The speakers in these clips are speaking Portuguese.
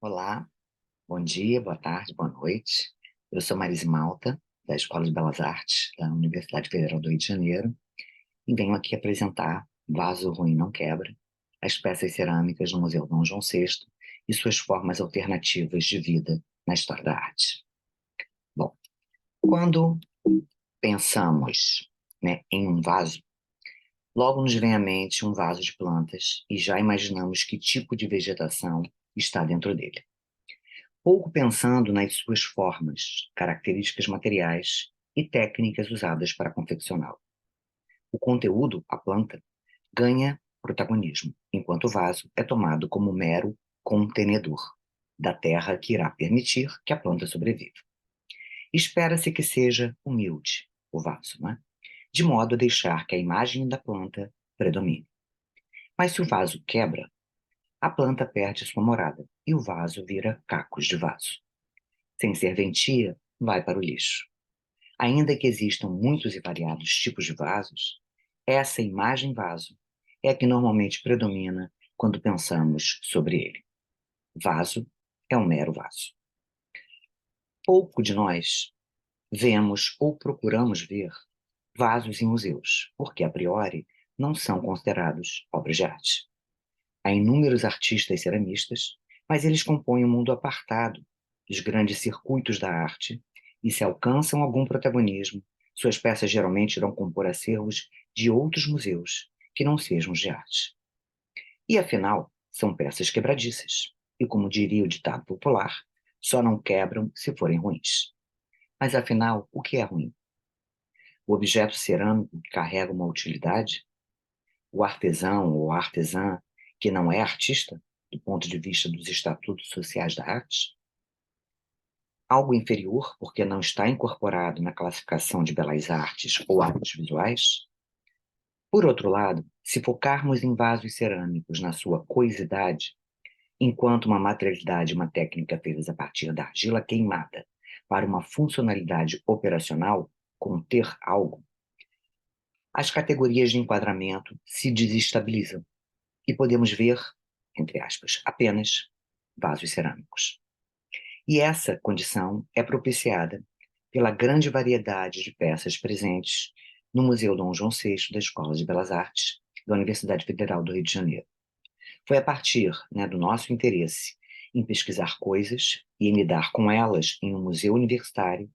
Olá, bom dia, boa tarde, boa noite. Eu sou Marise Malta, da Escola de Belas Artes da Universidade Federal do Rio de Janeiro, e venho aqui apresentar Vaso Ruim Não Quebra, as peças cerâmicas no Museu Dom João VI e suas formas alternativas de vida na história da arte. Bom, quando pensamos, em um vaso, logo nos vem à mente um vaso de plantas e já imaginamos que tipo de vegetação está dentro dele. Pouco pensando nas suas formas, características materiais e técnicas usadas para confeccioná-lo. O conteúdo, a planta, ganha protagonismo, enquanto o vaso é tomado como mero contenedor da terra que irá permitir que a planta sobreviva. Espera-se que seja humilde o vaso, de modo a deixar que a imagem da planta predomine. Mas se o vaso quebra, a planta perde sua morada e o vaso vira cacos de vaso. Sem serventia, vai para o lixo. Ainda que existam muitos e variados tipos de vasos, essa imagem vaso é a que normalmente predomina quando pensamos sobre ele. Vaso é um mero vaso. Pouco de nós vemos ou procuramos ver vasos em museus, porque a priori não são considerados obras de arte. Há inúmeros artistas ceramistas, mas eles compõem um mundo apartado dos grandes circuitos da arte, e se alcançam algum protagonismo, suas peças geralmente irão compor acervos de outros museus que não sejam de arte. E afinal, são peças quebradiças, e como diria o ditado popular, só não quebram se forem ruins. Mas afinal, o que é ruim? O objeto cerâmico que carrega uma utilidade? O artesão ou a artesã que não é artista, do ponto de vista dos estatutos sociais da arte? Algo inferior porque não está incorporado na classificação de belas artes ou artes visuais? Por outro lado, se focarmos em vasos cerâmicos na sua coisidade, enquanto uma materialidade e uma técnica feitas a partir da argila queimada para uma funcionalidade operacional, conter algo, as categorias de enquadramento se desestabilizam e podemos ver, entre aspas, apenas vasos cerâmicos. E essa condição é propiciada pela grande variedade de peças presentes no Museu Dom João VI da Escola de Belas Artes da Universidade Federal do Rio de Janeiro. Foi a partir, do nosso interesse em pesquisar coisas e em lidar com elas em um museu universitário,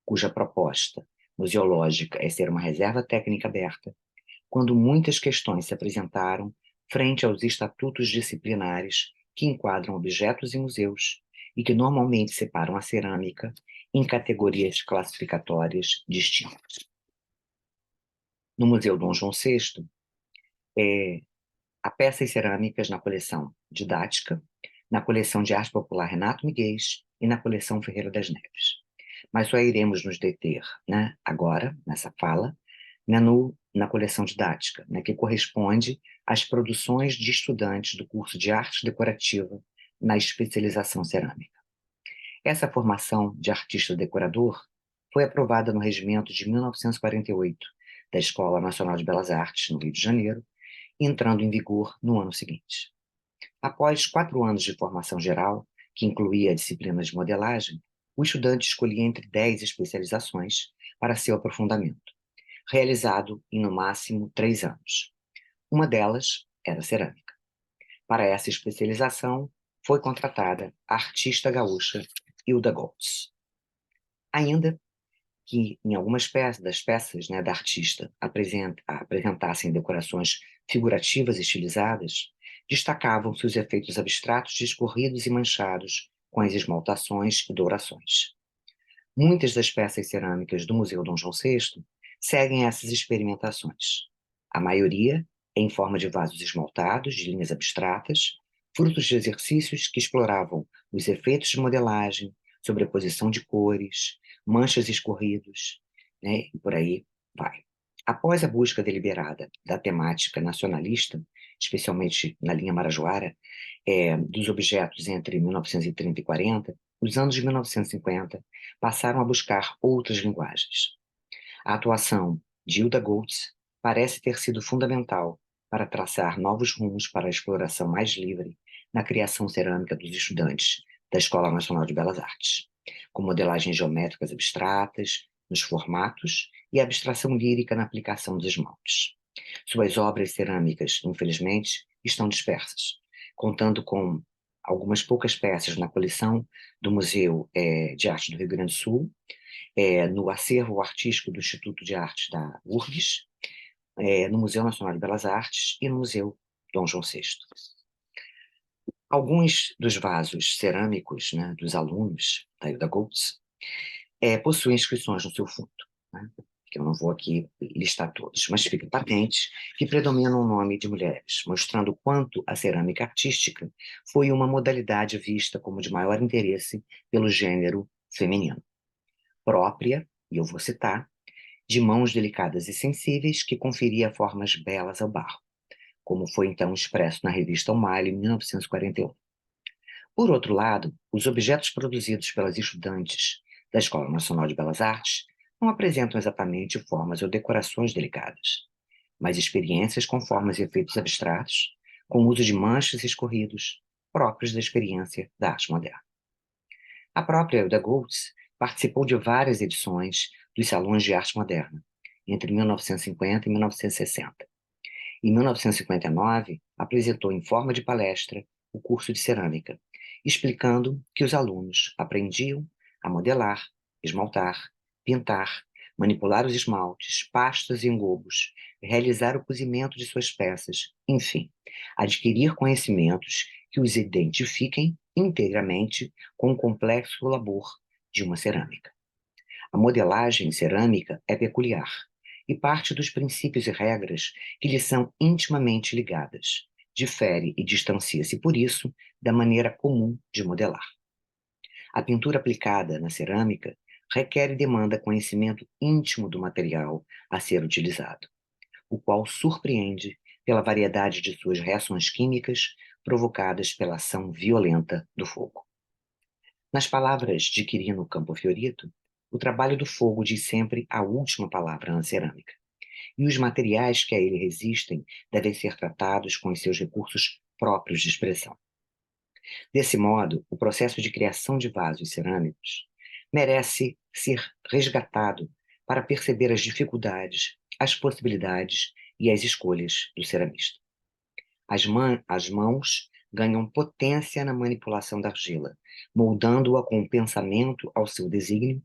cuja proposta museológica é ser uma reserva técnica aberta, quando muitas questões se apresentaram frente aos estatutos disciplinares que enquadram objetos em museus e que normalmente separam a cerâmica em categorias classificatórias distintas. No Museu Dom João VI, há peças cerâmicas na coleção Didática, na coleção de arte popular Renato Miguel e na coleção Ferreira das Neves. Mas só iremos nos deter, agora, nessa fala, na coleção didática, que corresponde às produções de estudantes do curso de arte decorativa na especialização cerâmica. Essa formação de artista decorador foi aprovada no regimento de 1948 da Escola Nacional de Belas Artes, no Rio de Janeiro, entrando em vigor no ano seguinte. Após 4 anos de formação geral, que incluía a disciplina de modelagem, o estudante escolhia entre 10 especializações para seu aprofundamento, realizado em no máximo 3 anos. Uma delas era cerâmica. Para essa especialização, foi contratada a artista gaúcha Hilda Goltz. Ainda que em algumas das peças, da artista apresentassem decorações figurativas e estilizadas, destacavam-se os efeitos abstratos de escorridos e manchados com as esmaltações e dourações. Muitas das peças cerâmicas do Museu Dom João VI seguem essas experimentações. A maioria é em forma de vasos esmaltados, de linhas abstratas, frutos de exercícios que exploravam os efeitos de modelagem, sobreposição de cores, manchas e escorridos, e por aí vai. Após a busca deliberada da temática nacionalista, especialmente na linha Marajoara, dos objetos entre 1930 e 40, os anos de 1950 passaram a buscar outras linguagens. A atuação de Hilda Goltz parece ter sido fundamental para traçar novos rumos para a exploração mais livre na criação cerâmica dos estudantes da Escola Nacional de Belas Artes, com modelagens geométricas abstratas, nos formatos e abstração lírica na aplicação dos esmaltes. Suas obras cerâmicas, infelizmente, estão dispersas, contando com algumas poucas peças na coleção do Museu de Arte do Rio Grande do Sul, no acervo artístico do Instituto de Arte da URGS, no Museu Nacional de Belas Artes e no Museu Dom João VI. Alguns dos vasos cerâmicos, né, dos alunos da Hilda Goltz possuem inscrições no seu fundo, né, que eu não vou aqui listar todos, mas fica patente que predomina o nome de mulheres, mostrando o quanto a cerâmica artística foi uma modalidade vista como de maior interesse pelo gênero feminino, própria, e eu vou citar, de mãos delicadas e sensíveis que conferia formas belas ao barro, como foi então expresso na revista O Malho, em 1941. Por outro lado, os objetos produzidos pelas estudantes da Escola Nacional de Belas Artes não apresentam exatamente formas ou decorações delicadas, mas experiências com formas e efeitos abstratos, com o uso de manchas e escorridos, próprios da experiência da arte moderna. A própria Hilda Goltz participou de várias edições dos Salões de Arte Moderna, entre 1950 e 1960. Em 1959, apresentou em forma de palestra o curso de cerâmica, explicando que os alunos aprendiam a modelar, esmaltar, pintar, manipular os esmaltes, pastas e engobos, realizar o cozimento de suas peças, enfim, adquirir conhecimentos que os identifiquem integramente com o complexo labor de uma cerâmica. A modelagem cerâmica é peculiar e parte dos princípios e regras que lhe são intimamente ligadas. Difere e distancia-se, por isso, da maneira comum de modelar. A pintura aplicada na cerâmica requer e demanda conhecimento íntimo do material a ser utilizado, o qual surpreende pela variedade de suas reações químicas provocadas pela ação violenta do fogo. Nas palavras de Quirino Campofiorito, o trabalho do fogo diz sempre a última palavra na cerâmica, e os materiais que a ele resistem devem ser tratados com os seus recursos próprios de expressão. Desse modo, o processo de criação de vasos cerâmicos merece ser resgatado para perceber as dificuldades, as possibilidades e as escolhas do ceramista. As mãos ganham potência na manipulação da argila, moldando-a com o pensamento ao seu desígnio,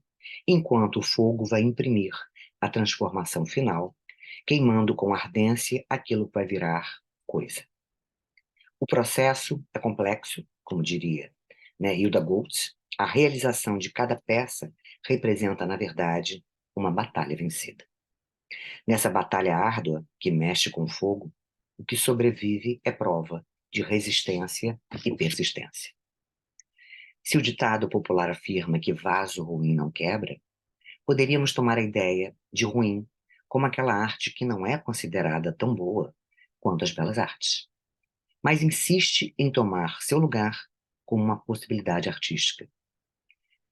enquanto o fogo vai imprimir a transformação final, queimando com ardência aquilo que vai virar coisa. O processo é complexo, como diria, né, Hilda Goltz. A realização de cada peça representa, na verdade, uma batalha vencida. Nessa batalha árdua, que mexe com o fogo, o que sobrevive é prova de resistência e persistência. Se o ditado popular afirma que vaso ruim não quebra, poderíamos tomar a ideia de ruim como aquela arte que não é considerada tão boa quanto as belas artes, mas insiste em tomar seu lugar como uma possibilidade artística,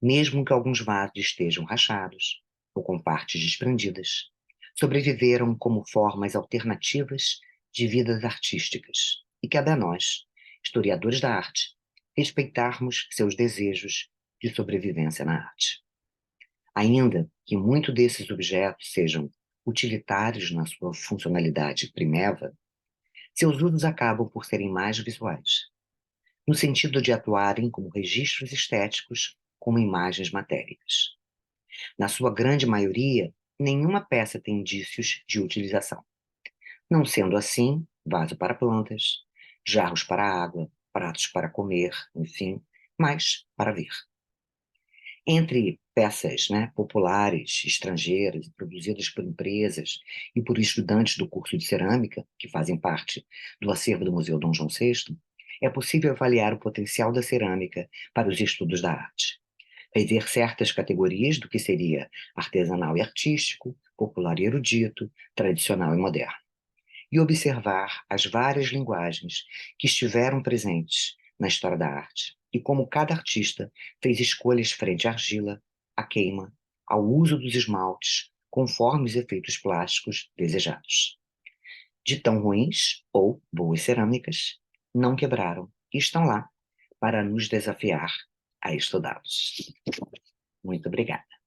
mesmo que alguns vasos estejam rachados ou com partes desprendidas, sobreviveram como formas alternativas de vidas artísticas, e cabe a nós, historiadores da arte, respeitarmos seus desejos de sobrevivência na arte. Ainda que muitos desses objetos sejam utilitários na sua funcionalidade primeva, seus usos acabam por serem mais visuais, no sentido de atuarem como registros estéticos, como imagens matéricas. Na sua grande maioria, nenhuma peça tem indícios de utilização. Não sendo assim, vaso para plantas, jarros para água, pratos para comer, enfim, mas para ver. Entre peças, né, populares, estrangeiras, produzidas por empresas e por estudantes do curso de cerâmica, que fazem parte do acervo do Museu Dom João VI, é possível avaliar o potencial da cerâmica para os estudos da arte. Rever certas categorias do que seria artesanal e artístico, popular e erudito, tradicional e moderno. E observar as várias linguagens que estiveram presentes na história da arte e como cada artista fez escolhas frente à argila, à queima, ao uso dos esmaltes, conforme os efeitos plásticos desejados. De tão ruins ou boas cerâmicas, não quebraram e estão lá para nos desafiar a estudados. Muito obrigada.